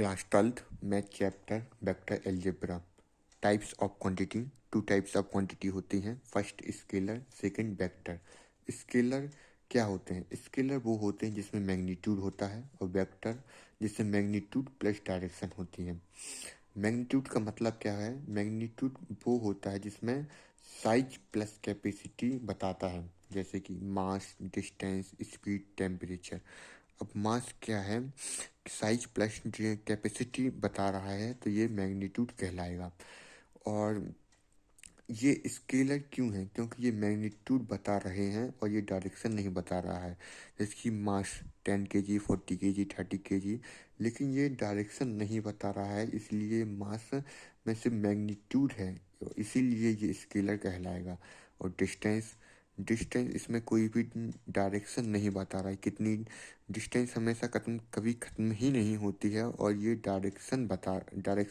Class 12th math chapter vector algebra. Types of quantity, two types of quantity होती हैं। First scalar, second vector. Scalar क्या होते हैं? Scalar वो होते हैं जिसमें मैग्नीट्यूड होता है, और वेक्टर जिसमें मैग्नीट्यूड प्लस डायरेक्शन होती है। मैग्नीट्यूड का मतलब क्या है? मैग्नीट्यूड वो होता है जिसमें साइज प्लस कैपेसिटी बताता है, जैसे कि मास, डिस्टेंस, स्पीड, टेम्परेचर। अब मास क्या है? साइज प्लस कैपेसिटी बता रहा है, तो ये मैग्नीट्यूड कहलाएगा। और ये स्केलर क्यों है? क्योंकि ये मैग्नीट्यूड बता रहे हैं और ये डायरेक्शन नहीं बता रहा है। जैसे कि मास 10 kg, 40 kg, 30 kg, लेकिन ये डायरेक्शन नहीं बता रहा है, इसलिए मास में से मैग्नीट्यूड है, इसीलिए ये स्केलर कहलाएगा। और डिस्टेंस, डिस्टेंस इसमें कोई भी डायरेक्शन नहीं बता रहा है। कितनी डिस्टेंस हमेशा कभी ख़त्म ही नहीं होती है, और ये डायरेक्शन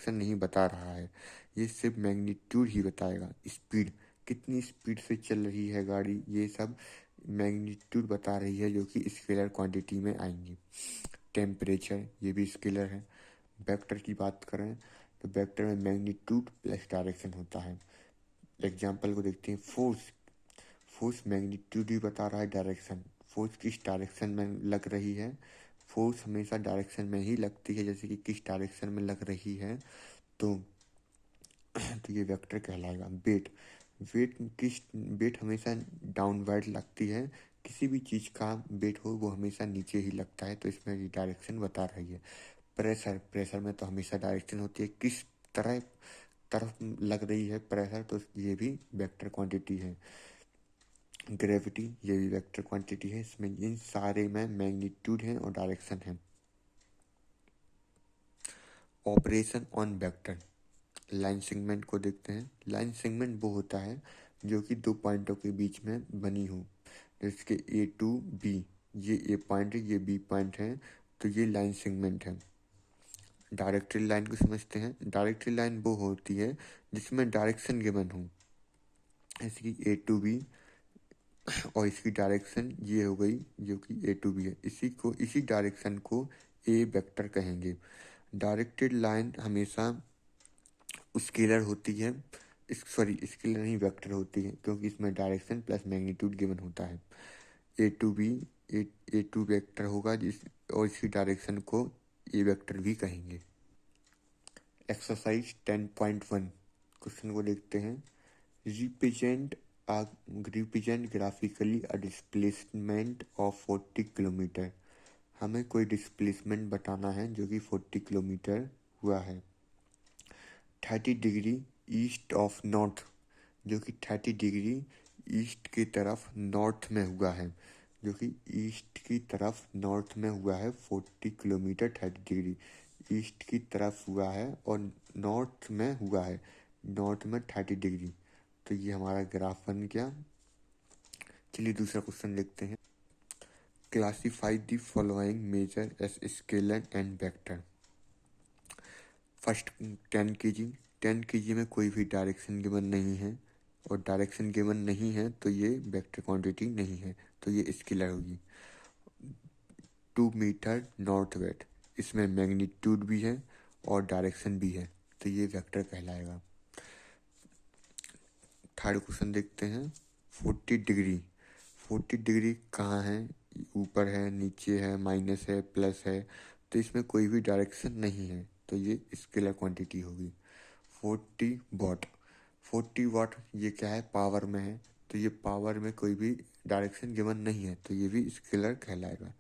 नहीं बता रहा है, ये सिर्फ मैग्नीट्यूड ही बताएगा। स्पीड, कितनी स्पीड से चल रही है गाड़ी, ये सब मैग्नीट्यूड बता रही है, जो कि स्केलर क्वांटिटी में आएंगी। टेम्परेचर, ये भी स्केलर है। वेक्टर की बात करें तो वेक्टर में मैग्नीट्यूड प्लस डायरेक्शन होता है। एग्जाम्पल को देखते हैं। फोर्स, फोर्स मैग्नीट्यूड भी बता रहा है, डायरेक्शन। फोर्स किस डायरेक्शन में लग रही है, फोर्स हमेशा डायरेक्शन में ही लगती है, जैसे कि किस डायरेक्शन में लग रही है, तो तो ये वेक्टर कहलाएगा। वेट, वेट किस, वेट हमेशा डाउनवर्ड लगती है, किसी भी चीज़ का वेट हो वो हमेशा नीचे ही लगता है, तो इसमें ये डायरेक्शन बता रही है। प्रेशर, प्रेशर में तो हमेशा डायरेक्शन होती है, किस तरह तरफ लग रही है प्रेशर, तो ये भी वेक्टर क्वांटिटी है। ग्रेविटी, ये भी वेक्टर क्वांटिटी है। इसमें इन सारे में मैग्नीट्यूड है और डायरेक्शन है। Operation on vector. Line segment को देखते हैं। लाइन सेगमेंट वो होता है जो कि दो पॉइंटों के बीच में बनी हो, जिसके ए टू बी, ये ए पॉइंट है, ये बी पॉइंट है, तो ये लाइन सेगमेंट है। डायरेक्टरी लाइन को समझते हैं। डायरेक्टरी लाइन वो होती है जिसमें डायरेक्शन गिवन हो, जैसे कि ए टू बी, और इसकी डायरेक्शन ये हो गई जो कि ए टू बी है, इसी डायरेक्शन को ए वेक्टर कहेंगे। डायरेक्टेड लाइन हमेशा स्केलर होती है, स्केलर नहीं, वेक्टर होती है, क्योंकि इसमें डायरेक्शन प्लस मैग्नीट्यूड गिवन होता है। A to B, A two vector होगा और इसकी डायरेक्शन को ए वेक्टर भी कहेंगे। एक्सरसाइज 10.1 क्वेश्चन को देखते हैं। Represent represent graphically a displacement of 40 kilometre. हमें कोई डिस्प्लेसमेंट बताना है जो कि 40 किलोमीटर हुआ है। 30 डिग्री ईस्ट ऑफ नॉर्थ, जो कि 30 डिग्री ईस्ट की तरफ नॉर्थ में हुआ है, जो कि ईस्ट की तरफ नॉर्थ में हुआ है। 40 किलोमीटर 30 डिग्री ईस्ट की तरफ हुआ है और नॉर्थ में हुआ है, नॉर्थ में 30 डिग्री। तो ये हमारा ग्राफ बन गया। चलिए दूसरा क्वेश्चन देखते हैं। Classify the following measure as scalar and vector. First 10 kg, 10 kg में कोई भी डायरेक्शन गिवन नहीं है, और डायरेक्शन गिवन नहीं है तो ये वेक्टर क्वांटिटी नहीं है, तो ये स्केलर होगी। 2 मीटर नॉर्थ वेस्ट, इसमें मैग्नीट्यूड भी है और डायरेक्शन भी है, तो ये वेक्टर कहलाएगा। थर्ड क्वेश्चन देखते हैं। 40 डिग्री, 40 डिग्री कहाँ है? ऊपर है, नीचे है, माइनस है, प्लस है, तो इसमें कोई भी डायरेक्शन नहीं है, तो ये स्केलर क्वांटिटी होगी। 40 वाट, 40 वाट ये क्या है? पावर में है, तो ये पावर में कोई भी डायरेक्शन गिवन नहीं है, तो ये भी स्केलर कहलाएगा।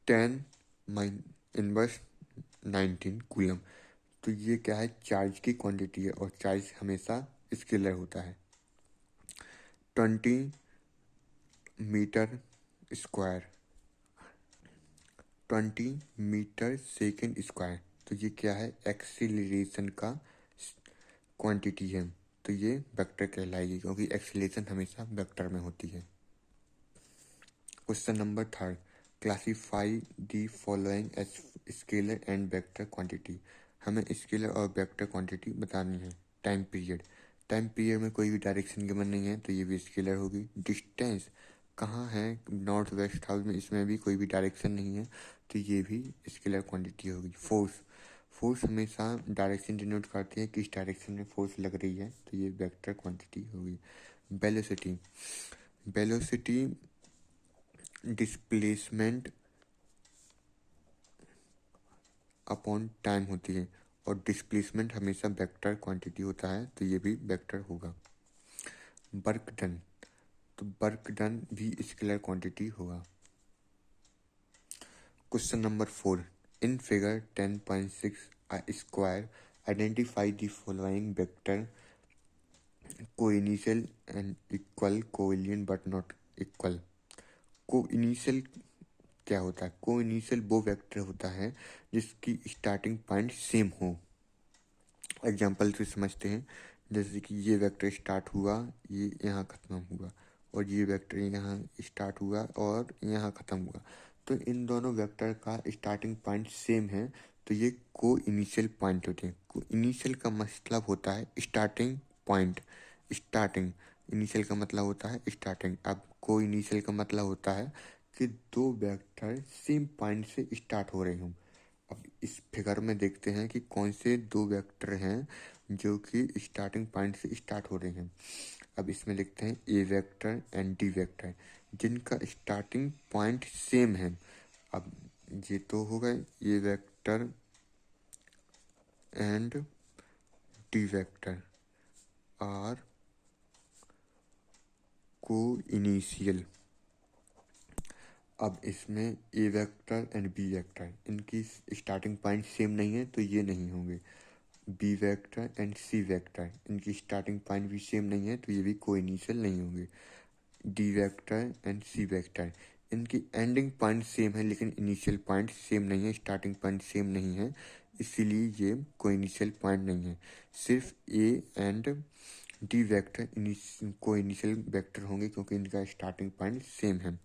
10⁻19 कूलम, तो ये क्या है? चार्ज की क्वांटिटी है, और चार्ज हमेशा स्केलर होता है। 20 metre square, 20 metre second square, तो ये क्या है? एक्सीलरेशन का क्वांटिटी है, तो ये वेक्टर कहलाएगी, क्योंकि एक्सीलरेशन हमेशा वेक्टर में होती है। Question number third. Classify the following as scalar and vector quantity. हमें स्केलर और वेक्टर क्वांटिटी बतानी है। टाइम पीरियड, टाइम पीरियड में कोई भी डायरेक्शन गिवन नहीं है, तो ये भी स्केलर होगी। डिस्टेंस, कहाँ है, नॉर्थ वेस्ट साउथ में, इसमें भी कोई भी डायरेक्शन नहीं है, तो ये भी स्केलर क्वांटिटी होगी। फोर्स, फोर्स हमेशा डायरेक्शन डिनोट करती है, किस डायरेक्शन में फोर्स लग रही है, तो ये वेक्टर क्वांटिटी होगी। Velocity, velocity displacement upon time होती है, और डिस्प्लेसमेंट हमेशा वेक्टर क्वांटिटी होता है, तो ये भी वेक्टर होगा। वर्क डन, तो वर्क डन भी स्केलर क्वांटिटी होगा। Question number 4, in figure 10.6 a square identify the following vector co-initial and equal, covalent but not equal. Coinitial क्या होता है? को इनिशियल वो वेक्टर होता है जिसकी स्टार्टिंग पॉइंट सेम हो। एग्जाम्पल से समझते हैं, जैसे कि ये वेक्टर स्टार्ट हुआ, ये यहाँ ख़त्म हुआ, और ये वेक्टर यहाँ स्टार्ट हुआ और यहाँ ख़त्म हुआ, तो इन दोनों वेक्टर का स्टार्टिंग पॉइंट सेम है, तो ये को इनिशियल पॉइंट होते हैं। को इनिशियल का मतलब होता है स्टार्टिंग पॉइंट, स्टार्टिंग, इनिशियल का मतलब होता है स्टार्टिंग। अब को इनिशियल का मतलब होता है कि दो वेक्टर सेम पॉइंट से स्टार्ट हो रहे हों। अब इस फिगर में देखते हैं कि कौन से दो वेक्टर हैं जो कि स्टार्टिंग पॉइंट से स्टार्ट हो रहे हैं। अब इसमें लिखते हैं A vector and D vector, जिनका स्टार्टिंग पॉइंट सेम है। अब ये तो हो गए A vector and D vector are coinitial. अब इसमें A vector and B vector, इनकी स्टार्टिंग पॉइंट सेम नहीं है, तो ये नहीं होंगे। B vector and C vector, इनकी स्टार्टिंग पॉइंट भी सेम नहीं है, तो ये भी कोइनिशियल नहीं होंगे। D vector and C vector, इनकी एंडिंग पॉइंट सेम है लेकिन इनिशियल पॉइंट सेम नहीं है, स्टार्टिंग पॉइंट सेम नहीं है, इसीलिए ये कोइनिशियल पॉइंट नहीं है। सिर्फ A and D vector coinitial vector होंगे क्योंकि इनका स्टार्टिंग पॉइंट सेम है।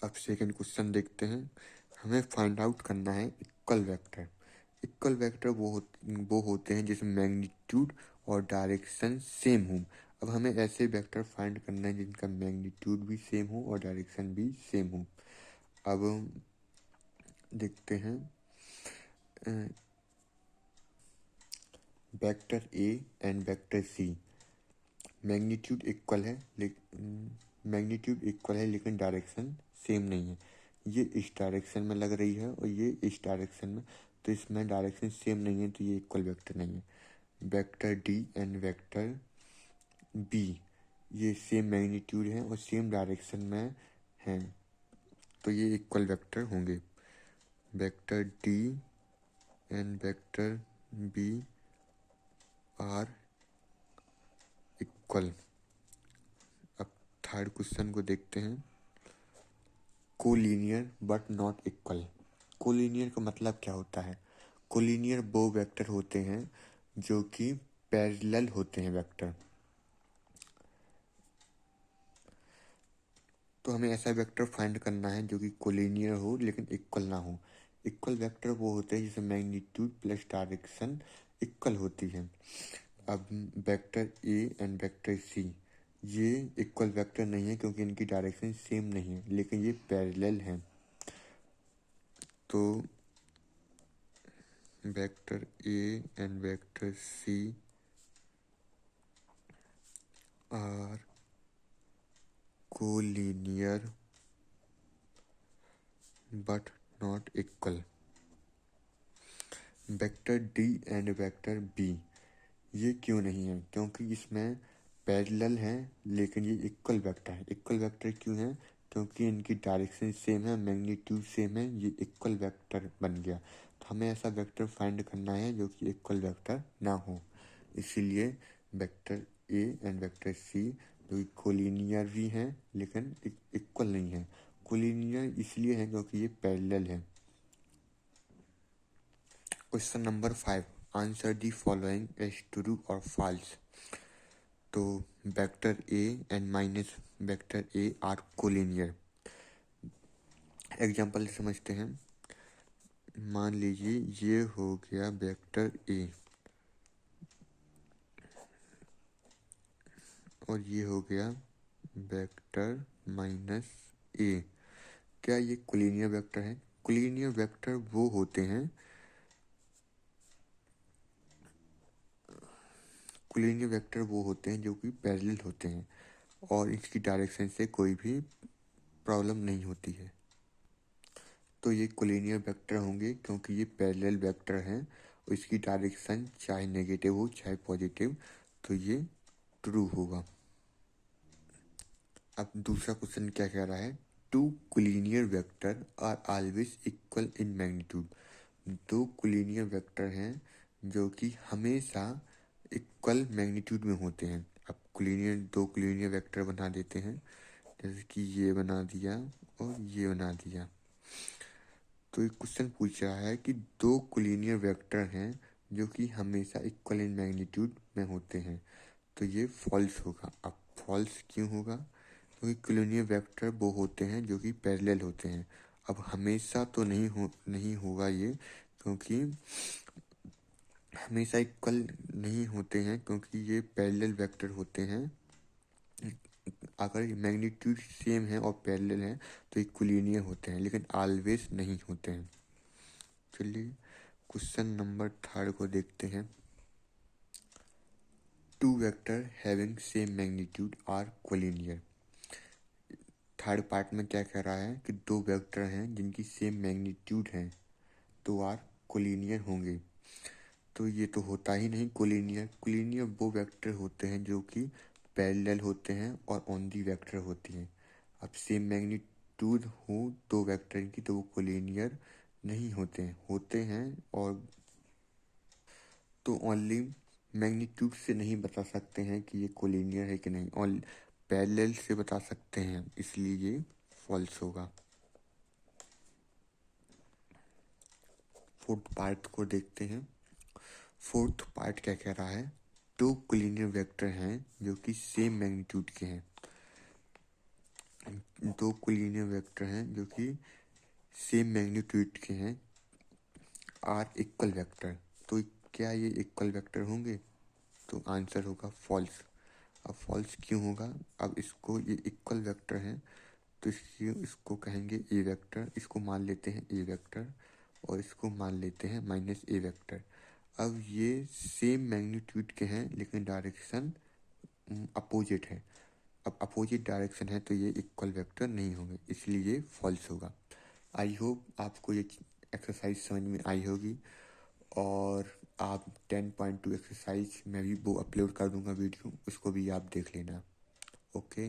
अब सेकंड क्वेश्चन देखते हैं। हमें फाइंड आउट करना है इक्वल वेक्टर। इक्वल वेक्टर वो होते हैं जिसमें मैग्नीट्यूड और डायरेक्शन सेम हो। अब हमें ऐसे वेक्टर फाइंड करना है जिनका मैग्नीट्यूड भी सेम हो और डायरेक्शन भी सेम हो। अब देखते हैं, vector A and vector C, magnitude equal है लेकिन डायरेक्शन सेम नहीं है। ये इस डायरेक्शन में लग रही है और ये इस डायरेक्शन में, तो इसमें डायरेक्शन सेम नहीं है, तो ये इक्वल वेक्टर नहीं है। Vector D and vector B, ये सेम मैग्नीट्यूड है और सेम डायरेक्शन में हैं, तो ये इक्वल वेक्टर होंगे। Vector D and vector B are equal. अब थर्ड क्वेश्चन को देखते हैं। Collinear but not equal. Collinear का मतलब क्या होता है? कोलिनियर वो वेक्टर होते हैं जो कि पैरेलल होते हैं वेक्टर। तो हमें ऐसा वेक्टर फाइंड करना है जो कि कोलिनियर हो लेकिन इक्वल ना हो। इक्वल वेक्टर वो होते हैं जिसमें मैग्नीट्यूड प्लस डायरेक्शन इक्वल होती है। अब vector A and vector C, ये इक्वल वेक्टर नहीं है क्योंकि इनकी डायरेक्शन सेम नहीं है, लेकिन ये पैरेलल हैं। तो vector A and vector C are collinear but not equal. Vector D and vector B, ये क्यों नहीं है? क्योंकि इसमें पैरेलल हैं लेकिन ये इक्वल वेक्टर है। इक्वल वेक्टर क्यों है? क्योंकि इनकी डायरेक्शन सेम है, मैग्नीट्यूड सेम है, ये इक्वल वेक्टर बन गया। तो हमें ऐसा वेक्टर फाइंड करना है जो कि इक्वल वेक्टर ना हो, इसीलिए vector A and vector C जो कि कोलिनियर भी हैं लेकिन इक्वल नहीं है। कोलिनियर इसलिए है क्योंकि ये पैरेलल है। Question number 5, answer the following as true और फॉल्स। तो vector A and minus vector A are collinear. Example समझते हैं। मान लीजिए ये हो गया वेक्टर ए और ये हो गया वेक्टर माइनस ए, क्या ये कोलिनियर वेक्टर है? कोलिनियर वेक्टर वो होते हैं, कोलिनियर वेक्टर वो होते हैं जो कि पैरेलल होते हैं और इसकी डायरेक्शन से कोई भी प्रॉब्लम नहीं होती है। तो ये कोलिनियर वेक्टर होंगे क्योंकि ये पैरेलल वेक्टर हैं और इसकी डायरेक्शन चाहे नेगेटिव हो चाहे पॉजिटिव, तो ये ट्रू होगा। अब दूसरा क्वेश्चन क्या कह रहा है? Two collinear vector are always equal in magnitude. दो कोलिनियर वेक्टर हैं जो कि हमेशा इक्वल मैग्नीट्यूड में होते हैं। अब दो कोलिनियर वेक्टर बना देते हैं, जैसे कि ये बना दिया और ये बना दिया। तो एक क्वेश्चन पूछ रहा है कि दो कोलिनियर वेक्टर हैं जो कि हमेशा इक्वल इन मैग्नीट्यूड में होते हैं, तो ये फॉल्स होगा। अब फॉल्स क्यों होगा? क्योंकि कोलिनियर वेक्टर वो होते हैं जो कि पैरेलल होते हैं। अब हमेशा तो नहीं होगा ये, क्योंकि हमेशा इक्वल नहीं होते हैं क्योंकि ये पैरेलल वेक्टर होते हैं। अगर मैग्नीट्यूड सेम है और पैरेलल है तो इक्विलिनियर होते हैं, लेकिन ऑलवेज नहीं होते हैं। चलिए क्वेश्चन नंबर 3 को देखते हैं। Two vector having same magnitude are collinear. Third part में क्या कह रहा है कि दो वेक्टर हैं जिनकी सेम मैग्नीट्यूड है तो आर कोलिनियर होंगे। तो ये तो होता ही नहीं कोलिनियर। कोलिनियर वो वेक्टर होते हैं जो कि पैरेलल होते हैं और ओनली वेक्टर होती हैं। अब सेम मैग्नीट्यूड हो दो वेक्टर की तो वो कोलिनियर नहीं होते हैं और तो ओनली मैग्नीट्यूड से नहीं बता सकते हैं कि ये कोलिनियर है कि नहीं, और पैरेलल से बता सकते हैं, इसलिए ये फॉल्स होगा। फोर्थ पार्ट को देखते हैं। फोर्थ पार्ट क्या कह रहा है? दो कोलिनियर वेक्टर हैं जो कि सेम मैग्नीट्यूड के हैं। दो कोलिनियर वेक्टर हैं जो कि सेम मैग्नीट्यूड के हैं, आर इक्वल वेक्टर। तो क्या ये इक्वल वेक्टर होंगे? तो आंसर होगा फॉल्स। अब फॉल्स क्यों होगा? अब इसको ये इक्वल वेक्टर हैं तो इसको कहेंगे ए वेक्टर, इसको मान लेते हैं ए वेक्टर और इसको मान लेते हैं माइनस ए वेक्टर। अब ये सेम मैग्नीट्यूड के हैं लेकिन डायरेक्शन अपोजिट है। अब अपोजिट डायरेक्शन है तो ये इक्वल वेक्टर नहीं होंगे, इसलिए ये फॉल्स होगा। आई होप आपको ये एक्सरसाइज समझ में आई होगी, और आप 10.2 एक्सरसाइज मैं भी वो अपलोड कर दूंगा वीडियो, उसको भी आप देख लेना। ओके।